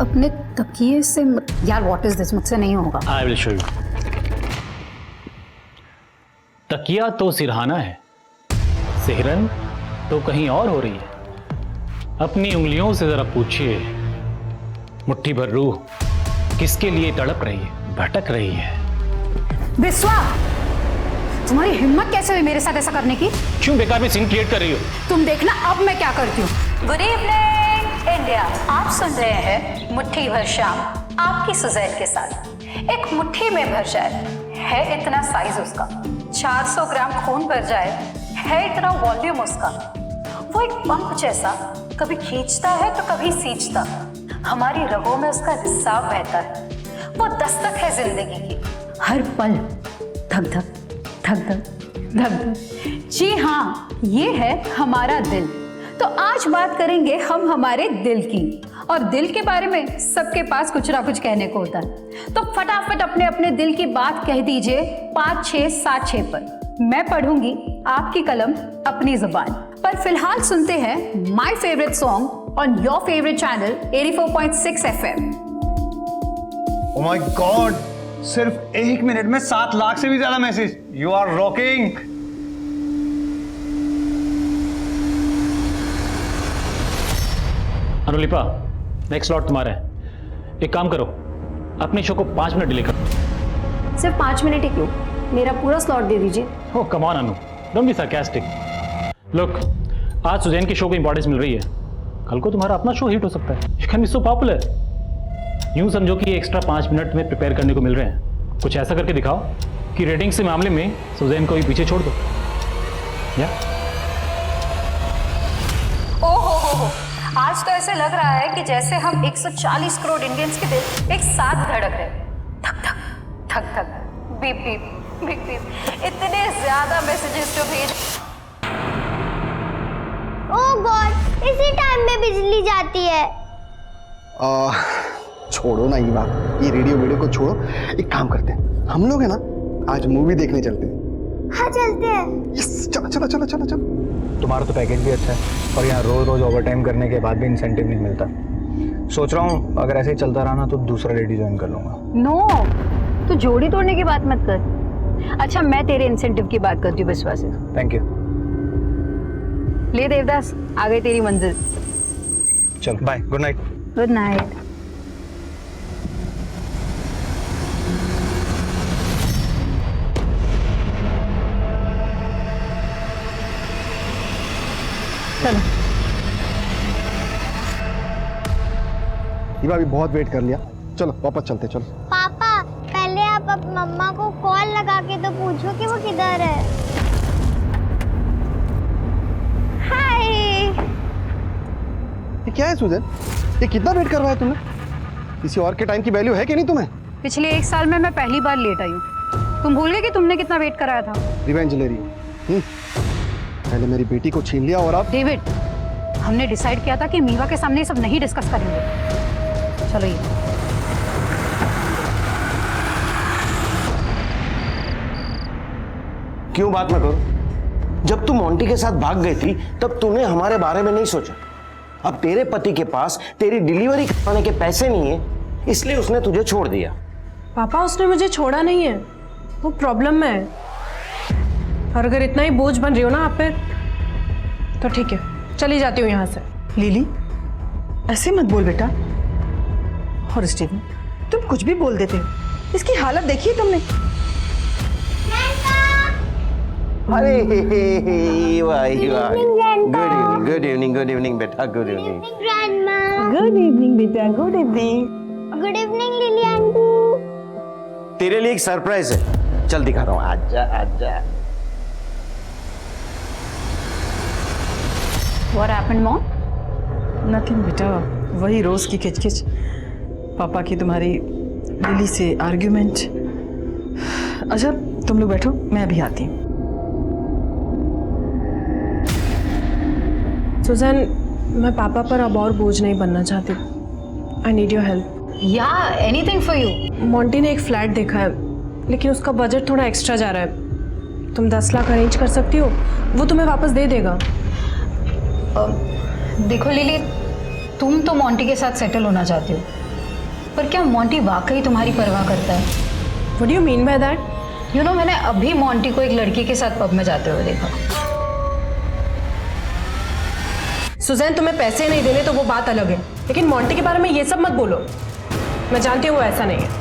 अपने तकिए से यार व्हाट इज दिस, मुझसे नहीं होगा। I will show you. तकिया तो सिरहाना है, सिहरन तो कहीं और हो रही है। अपनी उंगलियों से जरा पूछिए, मुट्ठी भर रूह किसके लिए तड़प रही है, भटक रही है। बिस्वा, तुम्हारी हिम्मत कैसे हुई मेरे साथ ऐसा करने की? क्यों बेकार में सीन क्रिएट कर रही हो? तुम देखना अब मैं क्या करती हूँ। गुड इवनिंग इंडिया, आप सुन रहे हैं मुट्ठी भर शाम आपकी सुजैन के साथ। एक मुट्ठी में भर जाए है इतना साइज उसका, 400 ग्राम खून भर जाए है इतना वॉल्यूम उसका। वो एक पंप जैसा कभी खींचता है तो कभी सींचता, हमारी रगों में उसका रिसाव बहता है। वो दस्तक है जिंदगी की, हर पल धक धक धक धक धक धक। जी हाँ, ये है हमारा दिल। तो आज बात करेंगे हम हमारे दिल की, और दिल के बारे में सबके पास कुछ ना कुछ कहने को होता है। तो फटाफट अपने अपने दिल की बात कह दीजिए 5676 पर। मैं पढ़ूंगी आपकी कलम अपनी जुबान पर। फिलहाल सुनते हैं my favourite song on your favourite channel 84.6 FM। Oh my god, सिर्फ 1 मिनट में 7 लाख से भी ज्यादा message. You are rocking. Anulipa, next slot तुम्हारा है। एक काम करो, अपने शो को 5 मिनट डिले करो। सिर्फ 5 मिनट ही क्यों, मेरा पूरा स्लॉट दे दीजिए। Oh come on Anu, don't be sarcastic. Look, आज सुजैन की शो को इंपॉर्टेंस मिल रही है, कल को तुम्हारा अपना शो हिट हो सकता है। You can be so popular. यूं समझो कि ये एक्स्ट्रा 5 मिनट में प्रिपेयर करने को मिल रहे हैं। कुछ ऐसा करके दिखाओ कि रेटिंग्स के मामले में सुजैन को भी पीछे छोड़ दो। या ओहो, आज तो ऐसे लग रहा है कि जैसे हम 140 करोड़ इंडियंस के दिल एक साथ धड़क रहे। धक धक धक धक, बीप बीप बीप बीप। इतने ज्यादा मैसेजेस जो भेज। ओह गॉड, इसी टाइम में बिजली जाती है। छोड़ो ना ये बात, ये रेडियो को छोड़ो। एक काम करते हैं, हम लोग है ना आज मूवी देखने चलते हैं। हाँ चलते हैं। यस, चलो चलो चलो चलो चलो। तुम्हारा तो पैकेज भी अच्छा है और यहाँ रोज रोज ओवरटाइम करने के बाद भी इंसेंटिव नहीं मिलता। सोच रहा हूँ अगर ऐसे ही चलता रहा ना तो दूसरा रेडी ज्वाइन कर लूंगा। नो, तू जोड़ी तोड़ने की बात मत कर। अच्छा, मैं तेरे इंसेंटिव की बात करती हूँ विश्वास से। Thank you. ले देवदास, आ गई तेरी मंजिल। चलो bye, good night. Good night. चलो ये भाभी बहुत वेट कर लिया, चलो वापस चलते। चलो पापा, पहले आप मम्मा को कॉल लगा के तो पूछो कि वो किधर है। हाय। ये क्या है सुजैन, ये कितना वेट करवाया तुमने? किसी और के टाइम की वैल्यू है कि नहीं तुम्हें? पिछले 1 साल में मैं पहली बार लेट आई हूँ। तुम भूल गए कि तुमने कितना वेट कराया था? रिवेंज ले रही हो। पहले मेरी बेटी को छीन लिया और अब डेविड, हमने डिसाइड किया था कि मीवा के सामने ये सब नहीं डिस्कस करेंगे। चलो ये क्यों बात ना करो? जब तू मोंटी के साथ भाग गई थी तब तूने हमारे बारे में नहीं सोचा। अब तेरे पति के पास तेरी डिलीवरी करवाने के पैसे नहीं है, इसलिए उसने तुझे छोड़ दिया। पापा, उसने मुझे छोड़ा नहीं है, वो प्रॉब्लम में है। और अगर इतना ही बोझ बन रही हो ना आप पे तो ठीक है, चली जाती हूँ यहाँ से। लिली, ऐसे मत बोल बेटा। और स्टीवन, तुम कुछ भी बोल देते हो। इसकी हालत देखिए तुमने। अरे वाह वाह, गुड इवनिंग बेटा, गुड इवनिंग। गुड इवनिंग बेटा, good evening. Good evening lily aunty. तेरे लिए एक सरप्राइज है, चल दिखा रहा हूँ। आजा आजा। What happened, Mom? नथिंग बेटा, वही रोज की किचकिच, पापा की तुम्हारी लिली से आर्ग्यूमेंट। अच्छा तुम लोग बैठो, मैं अभी आती हूँ। सुजैन, मैं पापा पर अब और बोझ नहीं बनना चाहती। I need your help. Yeah, anything for you. Monty ने एक फ्लैट देखा है, लेकिन उसका बजट थोड़ा एक्स्ट्रा जा रहा है। तुम 10 लाख अरेंज कर सकती हो, वो तुम्हें वापस दे देगा। देखो लिली, तुम तो मोंटी के साथ सेटल होना चाहती हो, पर क्या मोंटी वाकई तुम्हारी परवाह करता है? What do you mean by that? You know, मैंने अभी मोंटी को एक लड़की के साथ पब में जाते हुए देखा। सुजैन, तुम्हें पैसे नहीं देने तो वो बात अलग है, लेकिन मोंटी के बारे में ये सब मत बोलो। मैं जानती हूँ वो ऐसा नहीं है।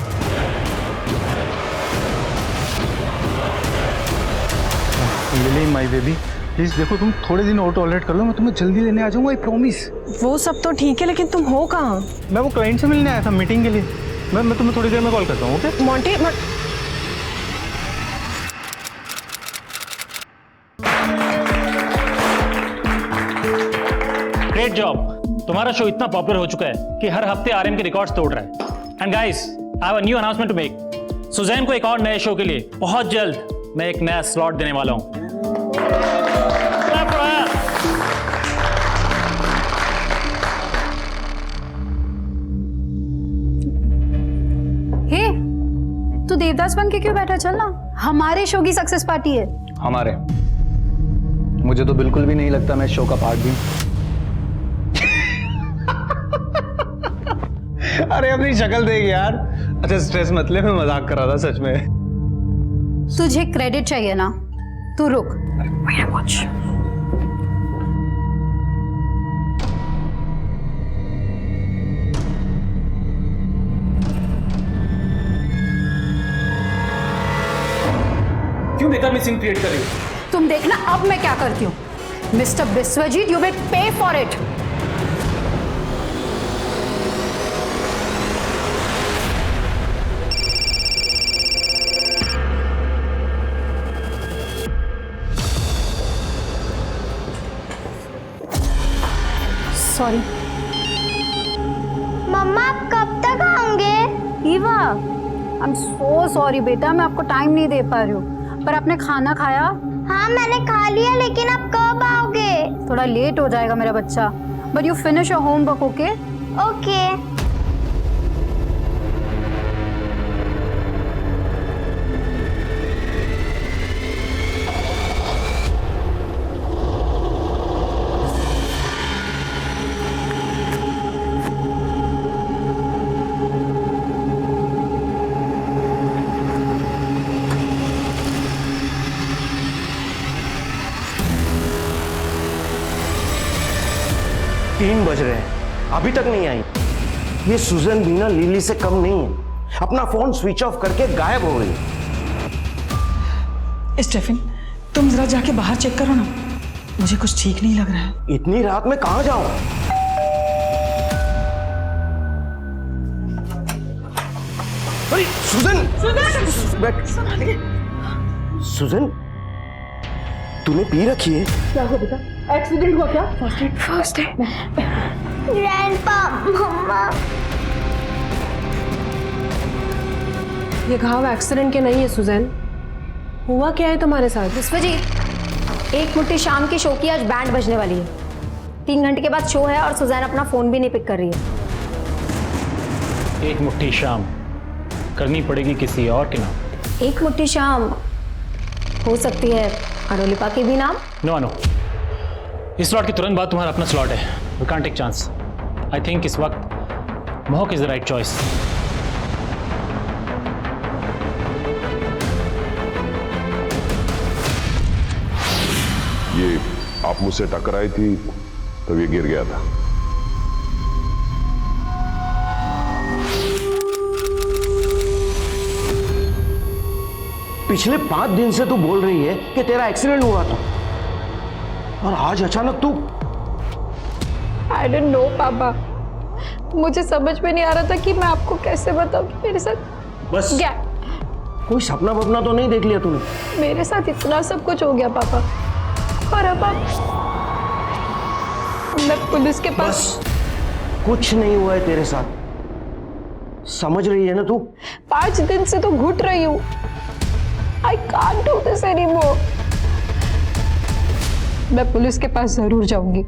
लिली माय बेबी, प्लीज देखो, तुम थोड़े दिन और टॉलरेट कर लो, मैं तुम्हें जल्दी लेने आ जाऊंगा, आई प्रॉमिस। वो सब तो ठीक है, लेकिन तुम हो कहाँ? मैं वो क्लाइंट से मिलने आया था मीटिंग के लिए। मैं तुम्हें थोड़ी देर में कॉल करता हूँ, ओके? Monty great job. तुम्हारा शो इतना पॉपुलर हो चुका है कि हर हफ्ते आरएम के रिकॉर्ड्स तोड़ रहा है। And guys, I have a new announcement to make. Suzanne को एक और नए शो के लिए बहुत जल्द मैं एक नया स्लॉट देने वाला हूं। हे, तू देवदास बन के क्यों बैठा? चल ना, हमारे शो की सक्सेस पार्टी है। हमारे? मुझे तो बिल्कुल भी नहीं लगता मैं इस शो का पार्ट भी। अरे अपनी शक्ल देख यार। अच्छा स्ट्रेस मत ले, मैं मजाक कर रहा था सच में। तुझे क्रेडिट चाहिए ना? तू रुक। क्यों बेकार में सीन क्रिएट कर रही हो? तुम देखना अब मैं क्या करती हूँ। Mister Biswajit, you will pay for it. Sorry. मम्मा आप कब तक आओगे? Eva, I am so sorry बेटा, मैं आपको टाइम नहीं दे पा रही हूँ। पर आपने खाना खाया? हाँ मैंने खा लिया, लेकिन आप कब आओगे? थोड़ा लेट हो जाएगा मेरा बच्चा, but you finish your homework, okay? Okay. तीन बज रहे हैं, अभी तक नहीं आई। ये सुजन भी ना लिली से कम नहीं है। अपना फोन स्विच ऑफ करके गायब हो गई। स्टेफिन, तुम जरा जाके बाहर चेक करो ना, मुझे कुछ ठीक नहीं लग रहा है। इतनी रात में कहां जाऊं? अरे सुजन! बैठ। सुजन, तूने पी रखी है? ग्रैंडपा, मम्मा। ये घाव एक्सीडेंट के नहीं है सुजैन। हुआ क्या है तुम्हारे साथ? बिस्वजीत, एक मुट्ठी शाम की शो की आज बैंड बजने वाली है। 3 घंटे के बाद शो है और सुजैन अपना फोन भी नहीं पिक कर रही है। एक मुट्ठी शाम करनी पड़ेगी किसी और के नाम। एक मुट्ठी शाम हो सकती है अडोलिपा के भी नाम। नो नो, इस स्लॉट के तुरंत बाद तुम्हारा अपना स्लॉट है। We can't take chance. I think इस वक्त महक इज द राइट चॉइस। ये आप मुझसे टकराई थी तब ये गिर गया था। पिछले 5 दिन से तू बोल रही है कि तेरा एक्सीडेंट हुआ था, और आज अचानक तू। आई डोंट नो पापा, मुझे समझ में नहीं आ रहा था कि मैं आपको कैसे बताऊं कि मेरे साथ बस क्या। कोई सपना वपना तो नहीं देख लिया तूने? मेरे साथ इतना सब कुछ हो गया पापा, और अब मैं पुलिस के पास। कुछ नहीं हुआ है तेरे साथ, समझ रही है ना तू? 5 दिन से तो घुट रही हूँ। I can't do this anymore. मैं पुलिस के पास जरूर जाऊंगी।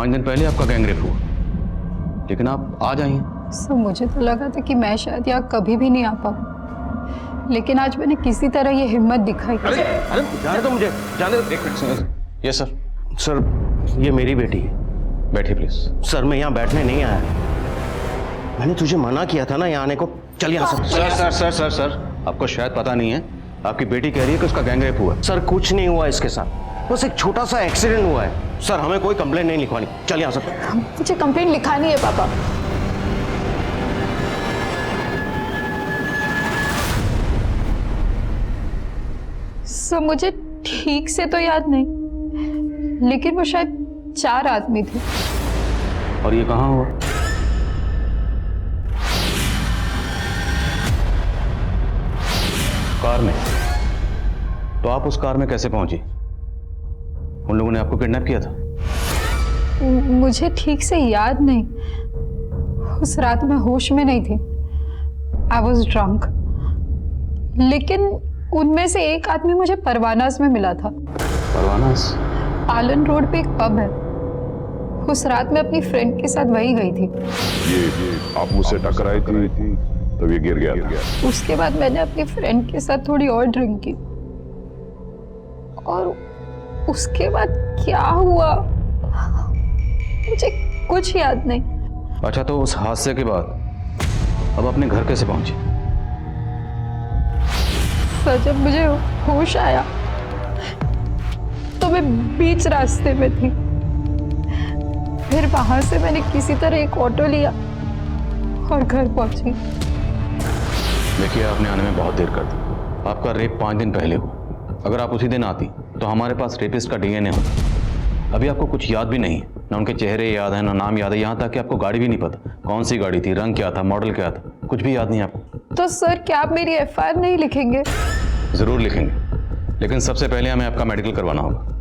5 दिन पहले आपका गैंगरेप हुआ, लेकिन आप आज आई हैं। सर मुझे तो लगा था कि मैं शायद यहाँ कभी भी नहीं आ पाऊँ, लेकिन आज मैंने किसी तरह ये हिम्मत दिखाई। अरे जाने दो मुझे, जाने दो। Yes sir. सर ये मेरी बेटी है। बैठिए प्लीज। सर मैं यहाँ बैठने नहीं आया, मैंने तुझे मना किया था ना यहाँ आने को। चल यहाँ से। Sir sir sir sir sir आपको शायद पता नहीं है, आपकी बेटी कह रही है कि उसका गैंगरेप हुआ। सर कुछ नहीं हुआ इसके साथ, बस एक छोटा सा एक्सीडेंट हुआ है। सर हमें कोई कंप्लेंट नहीं लिखवानी। चल यहाँ से। मुझे कंप्लेंट लिखानी है पापा। सर मुझे ठीक से तो याद नहीं, लेकिन वो शायद 4 आदमी थे। और ये कहाँ हुआ? कार में। तो आप उस कार में कैसे पहुंची? उन लोगों ने आपको किडनैप किया था? मुझे ठीक से याद नहीं, उस रात मैं होश में नहीं थी। I was drunk. लेकिन उनमें से एक आदमी मुझे परवानास में मिला था। परवानास? आलन रोड पे एक पब है, उस रात मैं अपनी फ्रेंड के साथ वहीं गई थी। ये आप मुझसे टकराई थी तब ये गिर गया। उसके बाद मैंने अपनी फ्रेंड के साथ थोड़ी और ड्रिंक की, और उसके बाद क्या हुआ मुझे कुछ याद नहीं। अच्छा, तो उस हादसे के बाद अब अपने घर कैसे पहुंची? सर जब मुझे होश आया तो मैं बीच रास्ते में थी। फिर वहां से मैंने किसी तरह एक ऑटो लिया और घर पहुंची। देखिए, आपने आने में बहुत देर कर दी। आपका रेप 5 दिन पहले हुआ। अगर आप उसी दिन आती तो हमारे पास रेपिस्ट का डीएनए होता। अभी आपको कुछ याद भी नहीं है, ना उनके चेहरे याद है, ना नाम याद है, यहाँ तक कि आपको गाड़ी भी नहीं पता कौन सी गाड़ी थी, रंग क्या था, मॉडल क्या था, कुछ भी याद नहीं आपको। तो सर क्या आप मेरी एफआईआर नहीं लिखेंगे? जरूर लिखेंगे, लेकिन सबसे पहले हमें आपका मेडिकल करवाना होगा।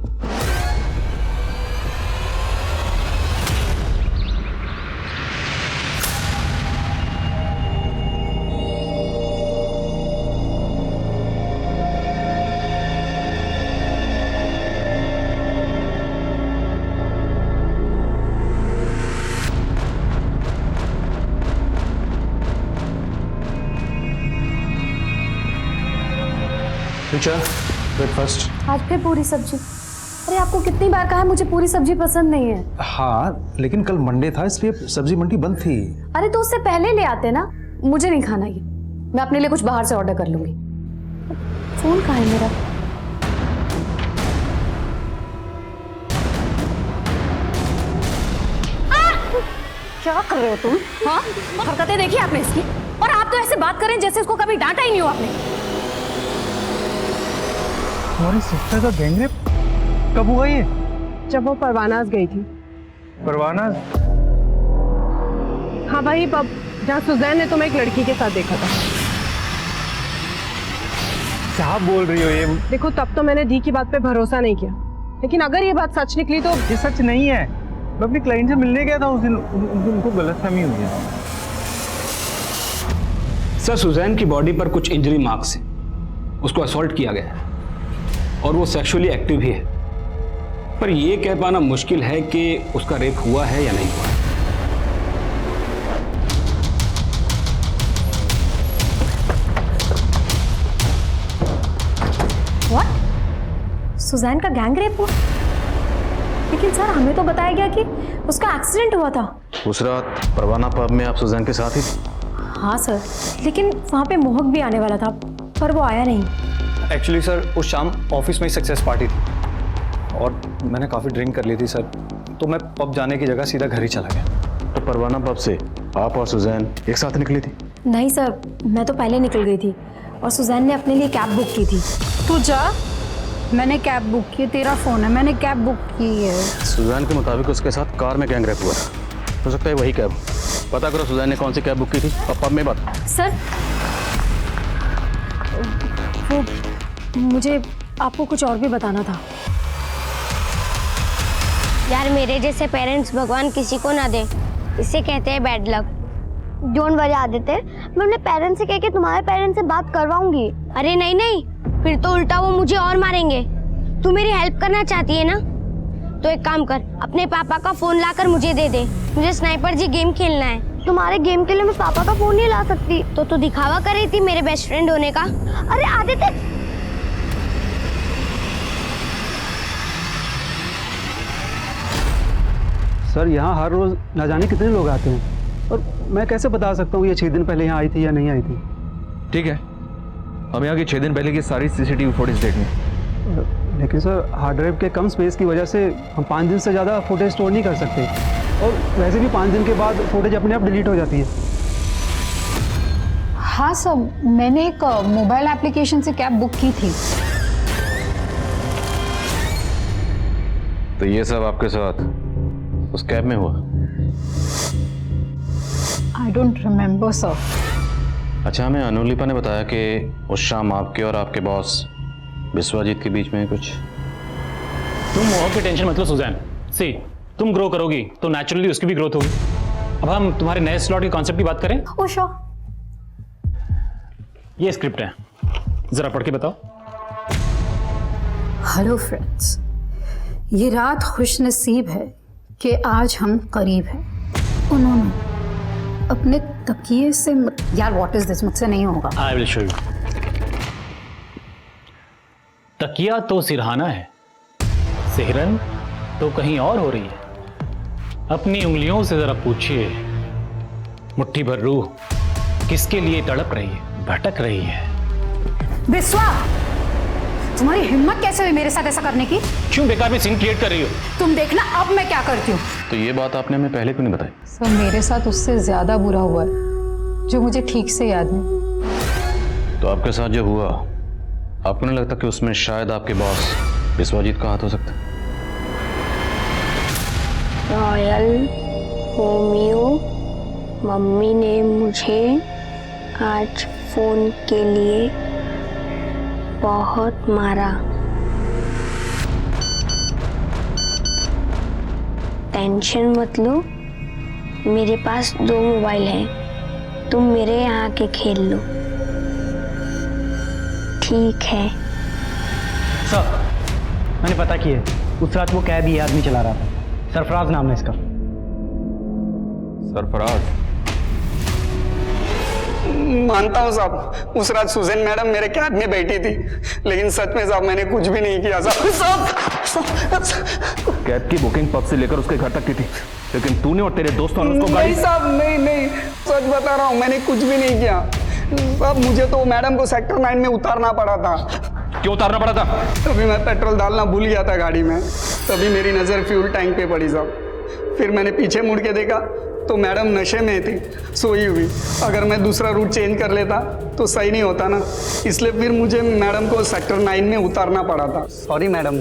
ब्रेकफास्ट। आज फिर पूरी सब्जी? अरे आपको कितनी बार कहा है मुझे पूरी सब्जी पसंद नहीं है। हाँ, लेकिन कल मंडे था इसलिए सब्जी मंडी बंद थी। अरे तो उससे पहले ले आते ना। मुझे नहीं खाना ये, मैं अपने लिए कुछ बाहर से ऑर्डर कर लूंगी। फोन कहाँ है मेरा? क्या कर रहे हो तुम? हाँ, हरकतें देखी आपने इसकी? और आप तो ऐसे बात करें जैसे इसको कभी डांटा ही नहीं हो आपने। हमारी सिस्टर का गैंगरेप कब हुआ ये? जब वो परवानास गई थी। परवानास? हाँ वही पब जहाँ सुजैन ने तुम्हें एक लड़की के साथ देखा था। क्या बोल रही हो ये? देखो तब तो मैंने दी की बात पे भरोसा नहीं किया, लेकिन अगर ये बात सच निकली तो। ये सच नहीं है। मैं अपनी क्लाइंट से मिलने गया था उस दिन, उनको गलतफहमी हुई है। सर सुजैन की बॉडी पर कुछ इंजरी मार्क्स हैं, उसको असॉल्ट किया गया है और वो सेक्सुअली एक्टिव ही है, पर ये कह पाना मुश्किल है कि उसका रेप हुआ है या नहीं हुआ। व्हाट? सुजैन का गैंग रेप हुआ? लेकिन सर हमें तो बताया गया कि उसका एक्सीडेंट हुआ था। उस रात परवाना पब में आप सुजैन के साथ ही थे? हाँ सर, लेकिन वहाँ पे मोहक भी आने वाला था पर वो आया नहीं। एक्चुअली सर उस शाम ऑफिस में ही सक्सेस पार्टी थी और मैंने काफ़ी ड्रिंक कर ली थी सर, तो मैं पब जाने की जगह सीधा घर ही चला गया। तो परवाना पब से आप और सुजैन एक साथ निकली थी? नहीं सर, मैं तो पहले निकल गई थी और सुजैन ने अपने लिए कैब बुक की थी। तू जा, मैंने कैब बुक की, तेरा फोन है, मैंने कैब बुक की है। सुजैन के मुताबिक उसके साथ कार में गैंगरेप हुआ था, हो सकता है वही कैब। पता करो सुजैन ने कौन सी कैब बुक की थी और पब में बात। सर वो मुझे आपको कुछ और भी बताना था। यार मेरे जैसे पेरेंट्स भगवान किसी को ना दे, इसे कहते हैं bad luck. Don't worry Aditya, मैं अपने पेरेंट्स से कह के तुम्हारे पेरेंट्स से बात करवाऊंगी। अरे नहीं नहीं, फिर तो उल्टा वो मुझे और मारेंगे। तू मेरी हेल्प करना चाहती है ना, तो एक काम कर, अपने पापा का फोन लाकर मुझे दे दे। मुझे स्नाइपर जी गेम खेलना है। तुम्हारे गेम के लिए मैं पापा का फोन नहीं ला सकती। तो तू दिखावा कर रही थी मेरे बेस्ट फ्रेंड होने का। अरे आदित्य, सर यहाँ हर रोज न जाने कितने लोग आते हैं, और मैं कैसे बता सकता हूँ ये 6 दिन पहले यहाँ आई थी या नहीं आई थी। ठीक है, हम यहाँ की 6 दिन पहले की सारी सीसीटीवी फुटेज देखेंगे। लेकिन सर हार्ड ड्राइव के कम स्पेस की वजह से हम 5 दिन से ज़्यादा फुटेज स्टोर नहीं कर सकते, और वैसे भी 5 दिन के बाद फुटेज अपने आप डिलीट हो जाती है। हाँ सर, मैंने एक मोबाइल एप्लीकेशन से कैब बुक की थी। तो ये सब आपके साथ उस कैब में हुआ? I don't remember sir. अच्छा, हमें अनुलिपा ने बताया कि उस शाम आपके और आपके बॉस विश्वजीत के बीच में कुछ। तुम मोह की टेंशन मतलब सुजैन, सी तुम ग्रो करोगी तो नेचुरली उसकी भी ग्रोथ होगी। अब हम तुम्हारे नए स्लॉट के कॉन्सेप्ट की बात करें। ओ श्योर। ये स्क्रिप्ट है, जरा पढ़ के बताओ। हेलो फ्रेंड्स, ये रात खुशनसीब है कि आज हम करीब हैं। उन्होंने अपने तकिए से यार व्हाट इज दिस, मुझसे नहीं होगा। I will show you. तकिया तो सिरहाना है, सिहरन तो कहीं और हो रही है। अपनी उंगलियों से जरा पूछिए, मुट्ठी भर रूह किसके लिए तड़प रही है, भटक रही है। बिस्वा, तुम्हारी हिम्मत कैसे हुई मेरे साथ ऐसा करने की? क्यों बेकार में सीन क्रिएट कर रही हो? तुम देखना अब मैं क्या करती हूँ। तो ये बात आपने हमें पहले क्यों नहीं बताई? सर मेरे साथ उससे ज्यादा बुरा हुआ है, जो मुझे ठीक से याद नहीं। तो आपके साथ जो हुआ, आपको नहीं लगता कि उसमें शायद आपके बॉस विश्वजीत का हाथ हो सकता है? रॉयल होम्यो, मम्मी ने मुझे आज फोन के लिए बहुत मारा। टेंशन मत लो, मेरे पास 2 मोबाइल हैं, तुम मेरे यहाँ के खेल लो, ठीक है? सर, मैंने पता किया है, उस रात वो कैब ये आदमी चला रहा था। सरफराज नाम है इसका। सरफराज? मानता हूँ साहब, उस रात सुजैन मैडम मेरे कैब में बैठी थी, लेकिन सच में साहब मैंने कुछ भी नहीं किया साहब। कैब की बुकिंग पब से लेकर उसके घर तक की थी, लेकिन तूने और तेरे दोस्तों ने उसको नहीं साहब, नहीं, सच बता रहा हूँ, मैंने कुछ भी नहीं किया साहब। मुझे तो मैडम को सेक्टर 9 में उतारना पड़ा था। क्यों उतारना पड़ा था? तभी मैं पेट्रोल डालना भूल गया था गाड़ी में, तभी मेरी नज़र फ्यूल टैंक पे पड़ी साहब। फिर मैंने पीछे मुड़ के देखा तो मैडम नशे में थी, सोई हुई। अगर मैं दूसरा रूट चेंज कर लेता तो सही नहीं होता ना, इसलिए फिर मुझे मैडम को सेक्टर 9 में उतारना पड़ा था। Sorry madam.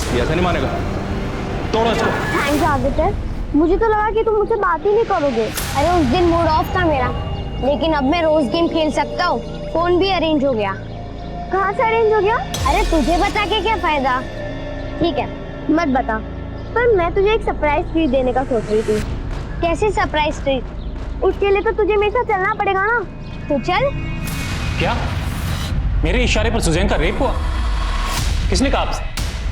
ये ऐसा नहीं मानेगा, तोड़ो इसको। थैंक्स आदित्य, मुझे तो लगा कि तुम मुझसे बात ही नहीं करोगे। अरे उस दिन मूड ऑफ था मेरा, लेकिन अब मैं रोज गेम खेल सकता हूँ। फोन भी अरेंज हो गया। कहाँ से अरेंज हो गया? अरे तुझे बता के क्या फायदा। ठीक है मत बता, पर मैं तुझे एक सरप्राइज ट्रीट देने का सोच रही थी। कैसी सरप्राइज ट्रीट? उसके लिए तो तुझे मेरे साथ चलना पड़ेगा ना, तो चल। क्या मेरे इशारे पर सुजैन का रेप हुआ? किसने कहा आपसे?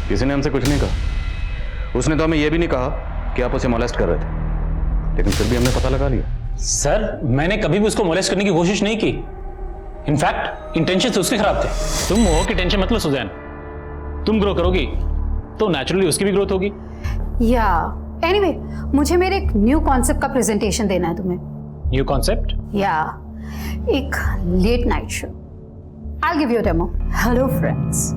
किसी ने हमसे कुछ नहीं कहा। उसने तो हमें यह भी नहीं कहा कि आप उसे मोलेस्ट कर रहे थे, लेकिन फिर भी हमने पता लगा लिया। सर मैंने कभी भी उसको मोलेस्ट करने की कोशिश नहीं की। इनफैक्ट इंटेंशन उसके खराब थे। तुम मोह की टेंशन मत लो सुजैन, तुम ग्रो करोगी तो नेचुरली उसकी भी ग्रोथ होगी। या एनीवे, मुझे मेरे एक न्यू कॉन्सेप्ट का प्रेजेंटेशन देना है तुम्हें। New concept? या एक late night show. I give you demo. Hello friends,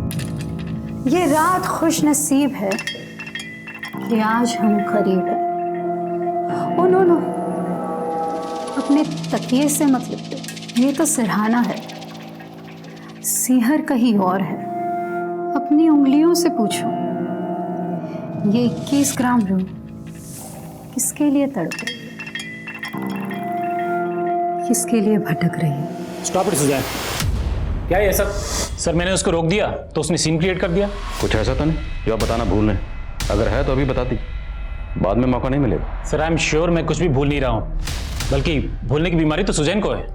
ये रात खुश नसीब है कि आज हम करीब हैं। ओ नो, अपने तकिए से मत लिपटो, ये तो सिरहाना है, सिहर कहीं और है। अपनी उंगलियों से पूछो, ये 21 ग्राम रूह किसके लिए तड़प रही है, किसके लिए भटक रही है? स्टॉप इट सुजैन, क्या है ये सब? सर मैंने उसको रोक दिया तो उसने सीन क्रिएट कर दिया। कुछ ऐसा तो नहीं जो आप बताना भूल रहे? अगर है तो अभी बता दी, बाद में मौका नहीं मिलेगा। सर आई एम श्योर मैं कुछ भी भूल नहीं रहा हूँ, बल्कि भूलने की बीमारी तो सुजैन को है।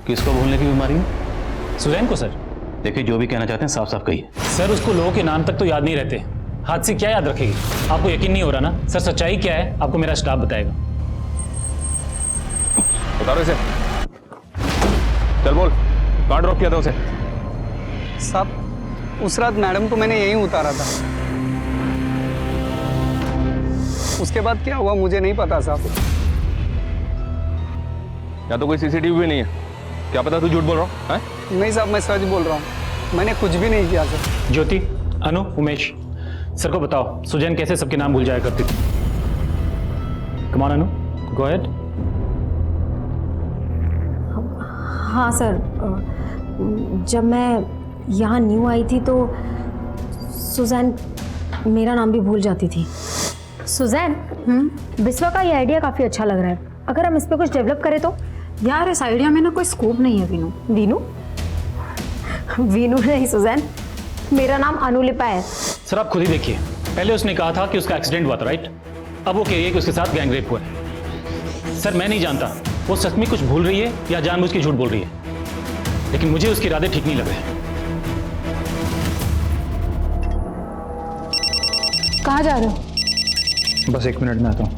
किसको भूलने की बीमारी है? सुजैन को सर। देखिए जो भी कहना चाहते हैं साफ साफ कहिए। सर उसको लोगों के नाम तक तो याद नहीं रहते, हाथ से क्या याद रखेगी? आपको यकीन नहीं हो रहा ना? सर सच्चाई क्या है आपको मेरा स्टाफ बताएगा। बता रहे से चल बोल, कहाँ ड्रॉप किया था उसे? साहब उस रात मैडम को मैंने यहीं उतारा था, उसके बाद क्या हुआ मुझे नहीं पता साहब। या तो कोई सीसीटीवी भी नहीं है, क्या पता तू झूठ बोल रहा है? नहीं साहब मैं सच बोल रहा हूँ, मैंने कुछ भी नहीं किया सर। ज्योति, अनु, उमेश, सर को बताओ सुजैन कैसे सबके नाम भूल जाया करती थी। कम ऑन अनु, गो अहेड। हाँ सर, जब मैं यहाँ न्यू आई थी तो सुजैन मेरा नाम भी भूल जाती थी। सुजैन, बिस्वा का ये आइडिया काफ़ी अच्छा लग रहा है, अगर हम इस पर कुछ डेवलप करें तो। यार इस आइडिया में ना कोई स्कोप नहीं है वीनू। वीनू? वीनू नहीं सुजैन, मेरा नाम अनुलिपा है। सर आप खुद ही देखिए, पहले उसने कहा था कि उसका एक्सीडेंट हुआ था, राइट? अब वो कह रही है कि उसके साथ गैंग रेप हुआ है। सर मैं नहीं जानता वो सच में कुछ भूल रही है या जानबूझ के झूठ बोल रही है, लेकिन मुझे उसके इरादे ठीक नहीं लग रहे। कहाँ जा रहे हो? बस 1 मिनट में आता हूँ।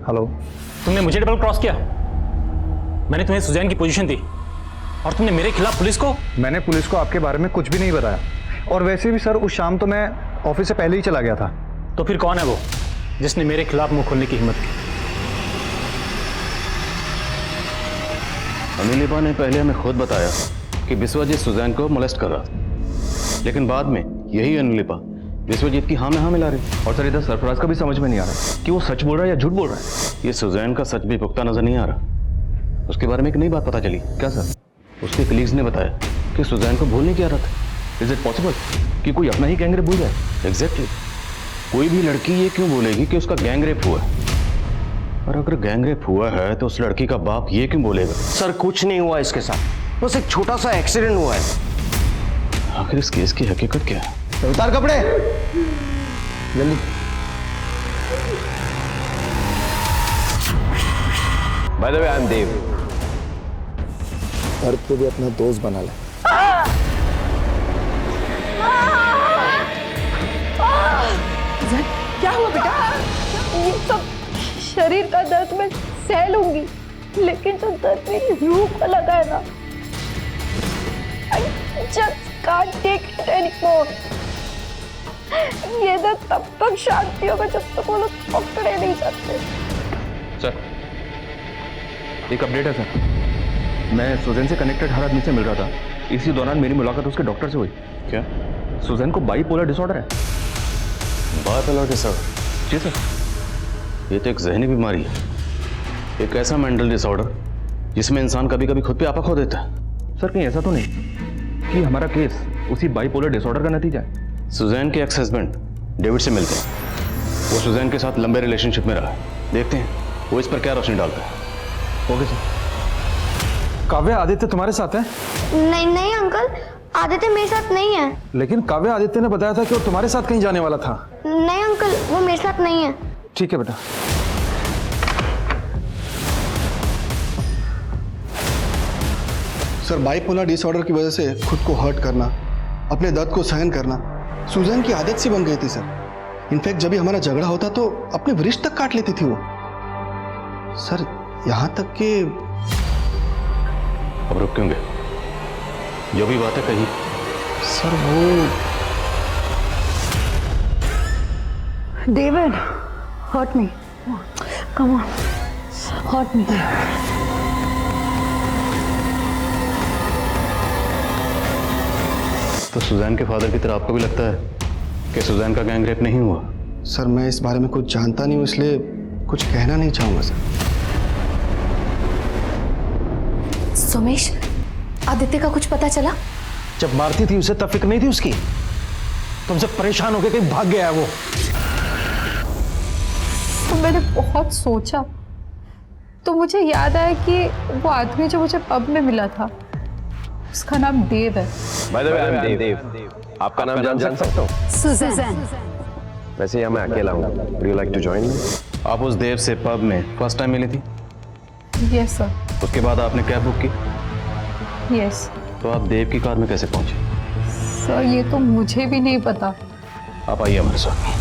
हेलो। तुमने मुझे डबल क्रॉस किया, मैंने तुम्हें सुजैन की पोजीशन दी और तुमने मेरे खिलाफ पुलिस को। मैंने पुलिस को आपके बारे में कुछ भी नहीं बताया, और वैसे भी सर उस शाम तो मैं ऑफिस से पहले ही चला गया था। तो फिर कौन है वो जिसने मेरे खिलाफ मुंह खोलने की हिम्मत की? अनुलिपा ने पहले हमें खुद बताया कि विश्वजीत सुजैन को मोलेस्ट कर रहा था, लेकिन बाद में यही अनुलिपा विश्वजीत की हाँ में हाँ मिला रही। और सर इधर सरफराज का भी समझ में नहीं आ रहा कि वो सच बोल रहा है या झूठ बोल रहा है। ये सुजैन का सच भी पुख्ता नजर नहीं आ रहा। उसके बारे में एक नई बात पता चली। क्या सर? उसके कलीग्स ने बताया कि सुजैन को भूलने की आदत है। इज इट पॉसिबल कि कोई अपना ही गैंग रेप भूल जाए? एग्जैक्टली। कोई भी लड़की ये क्यों बोलेगी कि उसका गैंग रेप हुआ है? और अगर गैंग रेप हुआ है तो उस लड़की का बाप ये क्यों बोलेगा? सर कुछ नहीं हुआ इसके साथ, बस एक छोटा सा एक्सीडेंट हुआ है। आखिर इस केस की हकीकत क्या है? उतार कपड़े जल्दी। By the way I am Dev. घर को भी अपना दोस्त बना ले। क्या हुआ बेटा? ये सब शरीर का दर्द मैं सह लूंगी, लेकिन जो दर्द मेरी रूह को लगा है ना, I just can't take it anymore. ये दर्द तब तक शांति होगा जब तक वो लोग पकड़े नहीं जाते। सर एक अपडेट है सर, मैं सुजैन से कनेक्टेड हर आदमी से मिल रहा था, इसी दौरान मेरी मुलाकात उसके डॉक्टर से हुई। क्या सुजैन को बाइपोलर डिसऑर्डर है? Bipolar disorder? जी सर। ये तो एक जहनी बीमारी है, एक ऐसा मेंटल डिसऑर्डर जिसमें इंसान कभी कभी खुद पे आपा खो देता है। सर कहीं ऐसा तो नहीं कि हमारा केस उसी बाइपोलर डिसऑर्डर का नतीजा है? सुजैन के एक्स हस्बैंड डेविड से मिलते हैं, वो सुजैन के साथ लंबे रिलेशनशिप में रहा है, देखते हैं वो इस पर क्या रोशनी डालता है। Okay sir. काव्या आदित्य तुम्हारे साथ है? नहीं नहीं अंकल, आदित्य मेरे साथ नहीं है। लेकिन काव्या आदित्य ने बताया था कि वो तुम्हारे साथ कहीं जाने वाला था। नहीं अंकल, वो मेरे साथ नहीं है। ठीक है बेटा। सर बाइपोलर डिसऑर्डर की वजह से खुद को हर्ट करना, अपने दर्द को सहन करना सुजैन की आदत सी बन गई थी सर। इनफैक्ट जब भी हमारा झगड़ा होता तो अपने वृष्ठ तक काट लेती थी वो सर, यहाँ तक कि। अब रुक क्यों गए? जो भी बातें कही सर वो David, hurt me. Come on, hurt me. तो सुजैन के फादर की तरह आपको भी लगता है कि सुजैन का गैंग रेप नहीं हुआ? सर मैं इस बारे में कुछ जानता नहीं हूँ, इसलिए कुछ कहना नहीं चाहूंगा सर। सोमेश, आदित्य का कुछ पता चला? जब मारती थी उसे तब फिक्र नहीं थी उसकी? तुमसे परेशान होकर कहीं भाग गया है वो। तो मैंने बहुत सोचा तो मुझे याद आया कि वो आदमी जो मुझे पब में मिला था उसका नाम देव है। By the way I am Dev. आपका नाम जान सकता हूँ? सुजैन। वैसे यहाँ मैं अकेला हूँ, would you like to join me? आप उस देव से पब में फर्स्ट टाइम मिली थी? Yes sir. उसके बाद आपने कैब बुक की। यस तो आप देव की कार में कैसे पहुंचे? सर, ये तो मुझे भी नहीं पता। आप आइए हमारे साथ।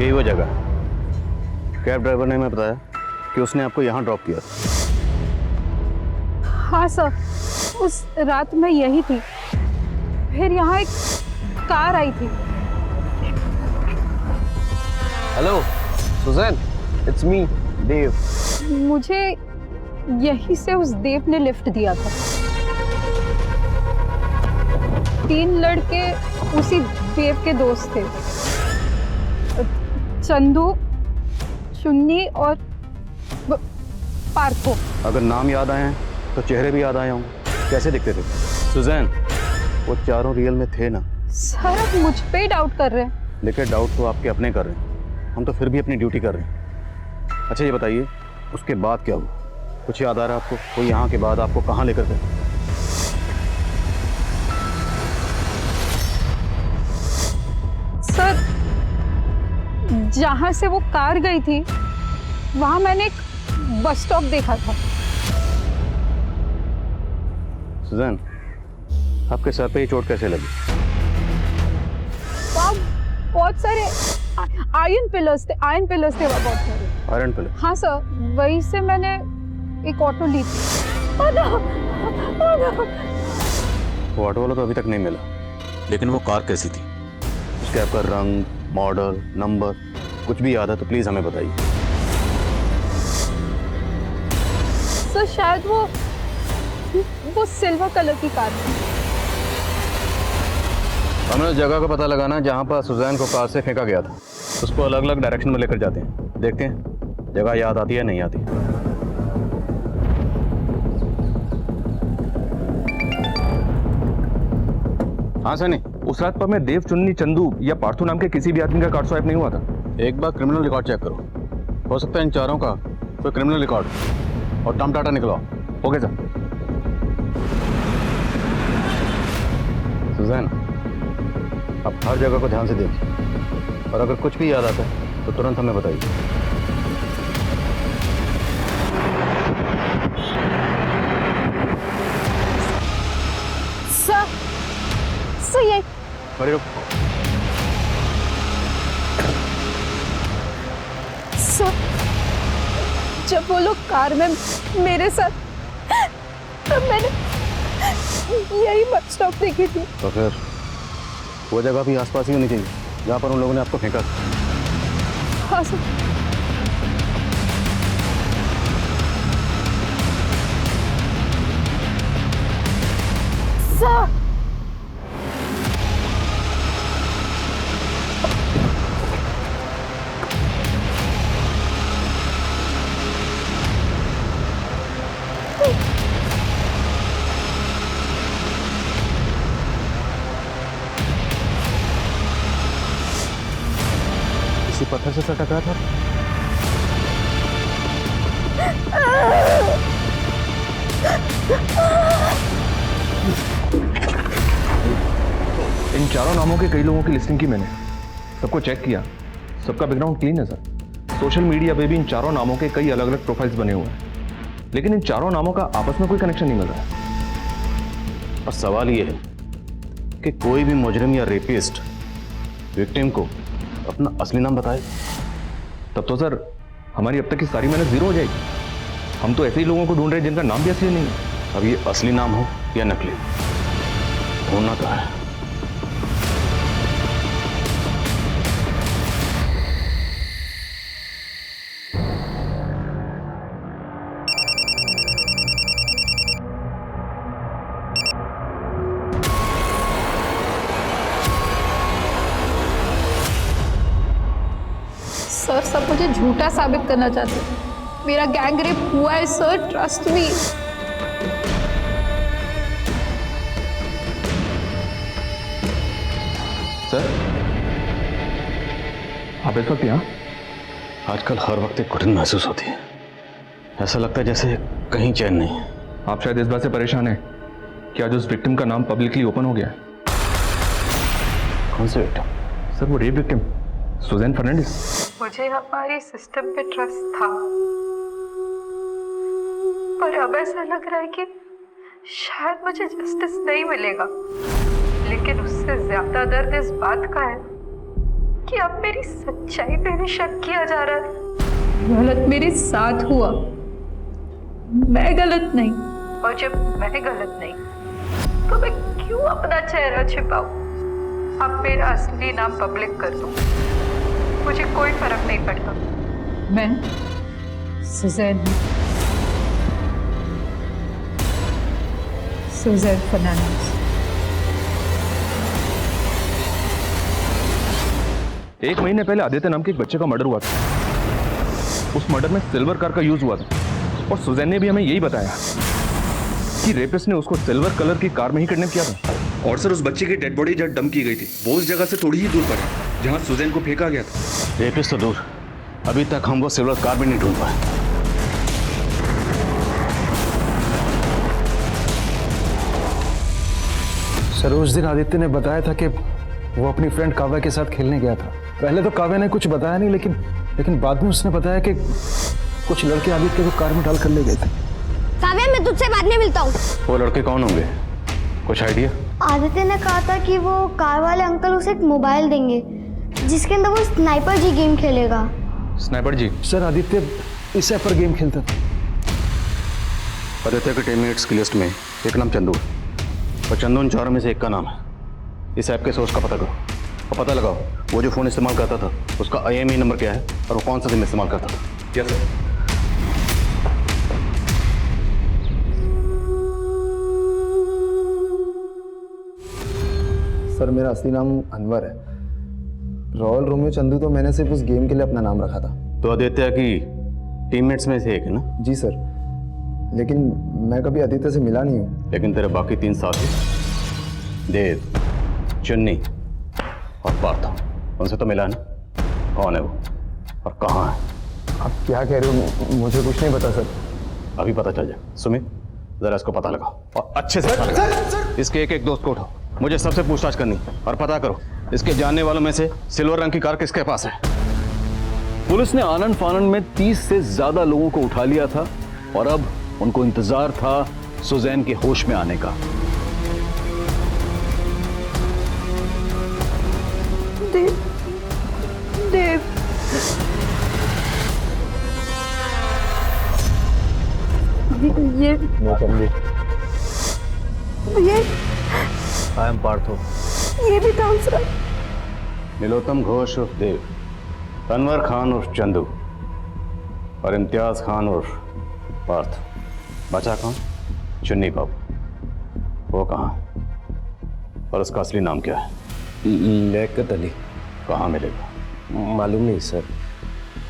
यही वो जगह। कैब ड्राइवर ने हमें बताया कि उसने आपको यहाँ ड्रॉप किया था। हाँ सर, उस रात मैं यही थी। फिर यहाँ एक कार आई थी। हेलो सुजैन, इट्स मी देव। मुझे यहीं से उस देव ने लिफ्ट दिया था। 3 लड़के उसी देव के दोस्त थे, चंदू, चुन्नी और पार्थो। अगर नाम याद आए हैं तो चेहरे भी याद आए होंगे। कैसे दिखते थे? सुजैन, वो चारों रियल में थे ना? सर, आप मुझ पे ही डाउट कर रहे हैं। देखिए, डाउट तो आपके अपने कर रहे हैं, हम तो फिर भी अपनी ड्यूटी कर रहे हैं। अच्छा ये बताइए, उसके बाद क्या हुआ? कुछ याद आ रहा है आपको? वो यहाँ के बाद आपको कहाँ लेकर गए? सर, जहाँ से वो कार गई थी वहाँ मैंने एक बस स्टॉप देखा था। सुजैन, आपके सर पे ये चोट कैसे लगी? वहाँ बहुत सारे आयरन पिलर्स थे वहाँ बहुत सारे। Iron pillar? हाँ सर, वहीं से मैंने एक ऑटो ली थी। Oh no, oh no. वो ऑटो वाला तो अभी तक नहीं मिला, लेकिन वो कार कैसी थी? उसके आपका रंग, मॉडल, नंबर कुछ भी याद है तो प्लीज हमें बताइए। सर, शायद वो सिल्वर कलर की कार थी। हमें उस जगह का पता लगाना है जहाँ पर सुजैन को कार से फेंका गया था। उसको अलग अलग डायरेक्शन में लेकर जाते हैं, देखते हैं जगह याद आती है नहीं आती। हाँ सनी, उस रात पर मैं देव, चुन्नी, चंदू या पार्थू नाम के किसी भी आदमी का कार्ड स्वाइप नहीं हुआ था। एक बार क्रिमिनल रिकॉर्ड चेक करो, हो सकता है इन चारों का कोई क्रिमिनल रिकॉर्ड और टर्म डाटा निकलवाओ। Okay sir. सुजैन, आप हर जगह को ध्यान से देखिए और अगर कुछ भी याद आता है तो तुरंत हमें बताइए। सर ये खड़े रहो। सर, जब वो लोग कार में मेरे साथ, तब मैंने यही बस स्टॉप देखी थी। तो फिर वो जगह भी आसपास ही होनी चाहिए जहाँ पर उन लोगों ने आपको फेंका। हाँ सर। सर, किसी पत्थर से टकरा था? इन चारों नामों के कई लोगों की लिस्टिंग की मैंने, सबको चेक किया, सबका बैकग्राउंड क्लीन है सर। सोशल मीडिया पे भी इन चारों नामों के कई अलग अलग प्रोफाइल्स बने हुए हैं, लेकिन इन चारों नामों का आपस में कोई कनेक्शन नहीं मिल रहा है। और सवाल ये है कि कोई भी मुजरिम या रेपिस्ट विक्टिम को अपना असली नाम बताए, तब तो सर हमारी अब तक की सारी मेहनत जीरो हो जाएगी। हम तो ऐसे ही लोगों को ढूंढ रहे हैं जिनका नाम भी असली नहीं है। अब ये असली नाम हो या नकली, ढूंढना तो है। सर, सब मुझे झूठा साबित करना चाहते हैं। मेरा गैंग रेप हुआ है सर, ट्रस्ट मी। सर, आप इस वक्त यहाँ? आजकल हर वक्त एक घुटन महसूस होती है। ऐसा लगता है जैसे कहीं चैन नहीं है। आप शायद इस बात से परेशान हैं कि आज उस विक्टिम का नाम पब्लिकली ओपन हो गया है। कौन से विक्टिम? सर वो रेप विक्टिम सुजैन फर्नांडिस। मुझे हमारी सिस्टम पे ट्रस्ट था, पर अब ऐसा लग रहा है कि शायद मुझे जस्टिस नहीं मिलेगा। लेकिन उससे ज्यादा दर्द इस बात का है कि अब मेरी सच्चाई पे भी शक किया जा रहा है। गलत मेरे साथ हुआ, मैं गलत नहीं, और जब मैं गलत नहीं तो मैं क्यों अपना चेहरा छिपाऊं? अब मेरा असली नाम पब्लिक कर दूं, मुझे कोई फर्क नहीं पड़ता। मैं सुजैन हूं, सुजैन फर्नांडिस। एक महीने पहले आदित्य नाम के एक बच्चे का मर्डर हुआ था। उस मर्डर में सिल्वर कार का यूज हुआ था और सुजैन ने भी हमें यही बताया कि रेपिस्ट ने उसको सिल्वर कलर की कार में ही किडनैप किया था। और सर उस बच्चे की डेड बॉडी जब डंप की गई थी वो उस जगह से थोड़ी ही दूर पर है जहां सुजैन को फेंका गया था। रेपिस्ट तो दूर, अभी तक हम वो सिल्वर कार भी नहीं ढूंढ पाए। सर उस दिन आदित्य ने बताया था कि वो अपनी फ्रेंड काव्या के साथ खेलने गया था। पहले तो काव्या ने कुछ बताया नहीं, लेकिन बाद में उसने बताया कि कुछ लड़के आदित्य को कार में डाल कर ले गए थे। काव्या, मैं तुझसे बाद में मिलता हूँ। वो लड़के कौन होंगे, कुछ आइडिया? आदित्य ने कहा था कि वो कार वाले अंकल उसे एक मोबाइल देंगे जिसके अंदर वो स्नाइपर जी गेम खेलेगा। स्नाइपर जी? सर आदित्य इस ऐप पर गेम खेलता था। आदित्य के टीममेट्स की लिस्ट में एक नाम चंदू है और चंदू उन चारों में से एक का नाम है। इस ऐप के सोर्स का पता करो और पता लगाओ वो जो फ़ोन इस्तेमाल करता था उसका IMEI नंबर क्या है और वो कौन सा सिम इस्तेमाल करता था। Yes sir. सर मेरा असली नाम अनवर है। रॉयल रोमियो चंदू तो मैंने सिर्फ उस गेम के लिए अपना नाम रखा था। तो आदित्य की टीममेट्स में से एक है ना? जी सर, लेकिन मैं कभी आदित्य से मिला नहीं हूँ। लेकिन तेरे बाकी 3 साथी देव, चुन्नी और पार्थ उनसे तो मिला ना? कौन है वो और कहाँ है? आप क्या कह रहे हो? मुझे कुछ नहीं पता सर। अभी पता चल जाए। सुमित जरा इसको पता लगाओ और अच्छे से पता लगाओ। इसके एक दोस्त को उठाओ, मुझे सबसे पूछताछ करनी और पता करो इसके जानने वालों में से सिल्वर रंग की कार किसके पास है। पुलिस ने आनंद फानंद में 30 से ज्यादा लोगों को उठा लिया था और अब उनको इंतजार था सुजैन के होश में आने का। देव, देव। ये आई एम पार्थो। ये भी था उसका। नीलोत्तम घोष उर्फ देव, अनवर खान उर्फ चंदू और इम्तियाज खान उर्फ पार्थ। बचा कौन? चुन्नी बाबू। वो कहाँ और उसका असली नाम क्या है? लियाकत अली। कहाँ मिलेगा? मालूम नहीं सर,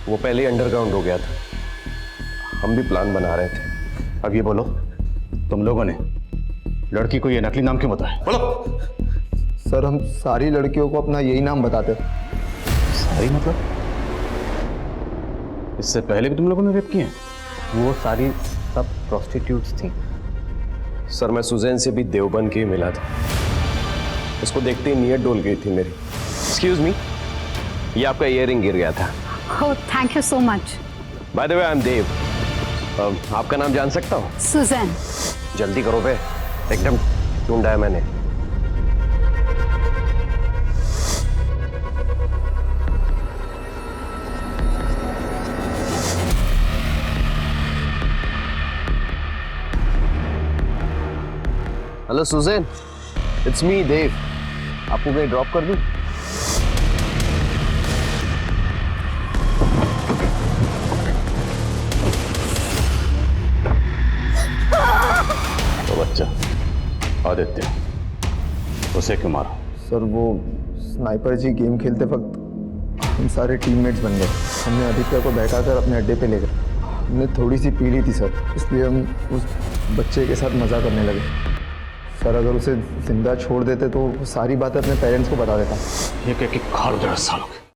वो पहले ही अंडरग्राउंड हो गया था। हम भी प्लान बना रहे थे। अब ये बोलो, तुम लोगों ने लड़की को ये नकली नाम क्यों बताया? बोलो। सर हम सारी लड़कियों को अपना यही नाम बताते। सारी मतलब? इससे पहले भी तुम लोगों ने रेप किए? वो सारी सब प्रोस्टिट्यूट्स थी। सर मैं सुजैन से भी देवबंद के ही मिला था। उसको देखते ही नीयत डोल गई थी मेरी। एक्सक्यूज मी, ये आपका इयररिंग गिर गया था। Oh, thank you so much. By the way I am Dev. आपका नाम जान सकता हूँ? सुजैन। जल्दी करो बे, एकदम ढूंढा है मैंने। हेलो सुजैन, इट्स मी देव। आपको कहीं ड्रॉप कर दूं? तो बच्चा आदित्य, उसे क्यों मारा? सर वो स्नाइपर जी गेम खेलते वक्त हम सारे टीममेट्स बन गए। हमने आदित्य को बहकाकर अपने अड्डे पे ले गए। हमने थोड़ी सी पी ली थी सर, इसलिए हम उस बच्चे के साथ मज़ा करने लगे। सर अगर उसे जिंदा छोड़ देते तो सारी बातें अपने पेरेंट्स को बता देता। ये क्या कि खार सालों के